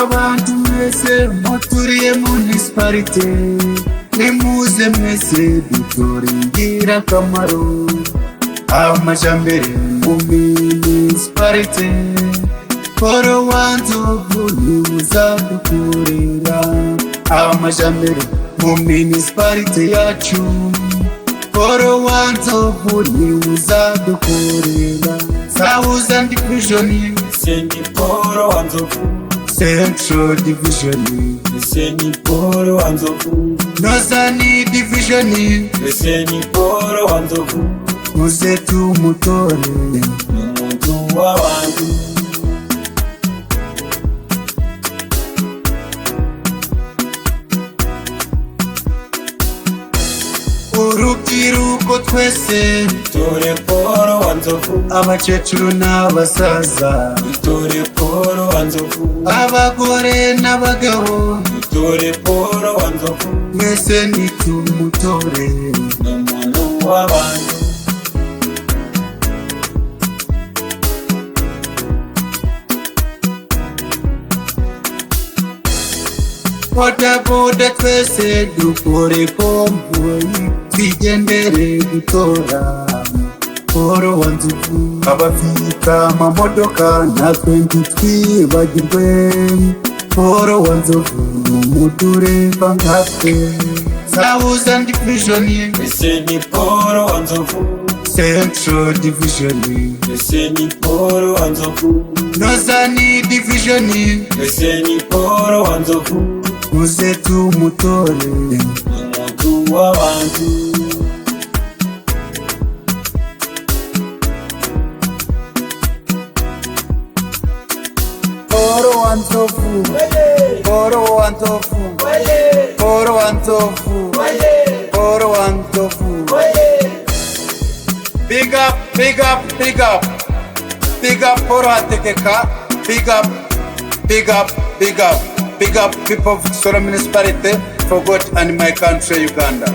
abantu mwese muturiye municipalite, nimuze mwese dutore ingirakamaro amajambere mu municipalite. Paul Wanzovu niwe uzadukorera amajambere mu municipalite yacu. Paul Wanzovu niwe uzadukorera Southern Division, Seni Paul Wanzovu. Central Division, Seni Paul Wanzovu. Northern Division, Seni Paul Wanzovu. muze tumutore Umuntu w'abantu. urubyiruko twese, Dutore Paul Wanzovu. abakecuru n'abasaza, Dutore Paul Wanzovu. abagore n'abagabo, Dutore Paul Wanzovu. mwese nitumutore. Umuntu w'abantu. bodaboda twese dukore komboyi, twigendere gutora Paul Wanzovu. abafika amamodoka natwe ntitwibagirwe Paul Wanzovu n'umudureva nkatwe. Southern Division, Seni Paul Wanzovu. Central Division, Seni Paul Wanzovu. Northern Division, Seni Paul Wanzovu. muze tumutore. Umuntu w'abantu. Paul Wanzovu, Paul Wanzovu, Paul Wanzovu, Paul Wanzovu. Big up, big up, big up, big up Paul Hategeka, big up, big up, big up, big up people of Victoria Municipality for God and my country Uganda.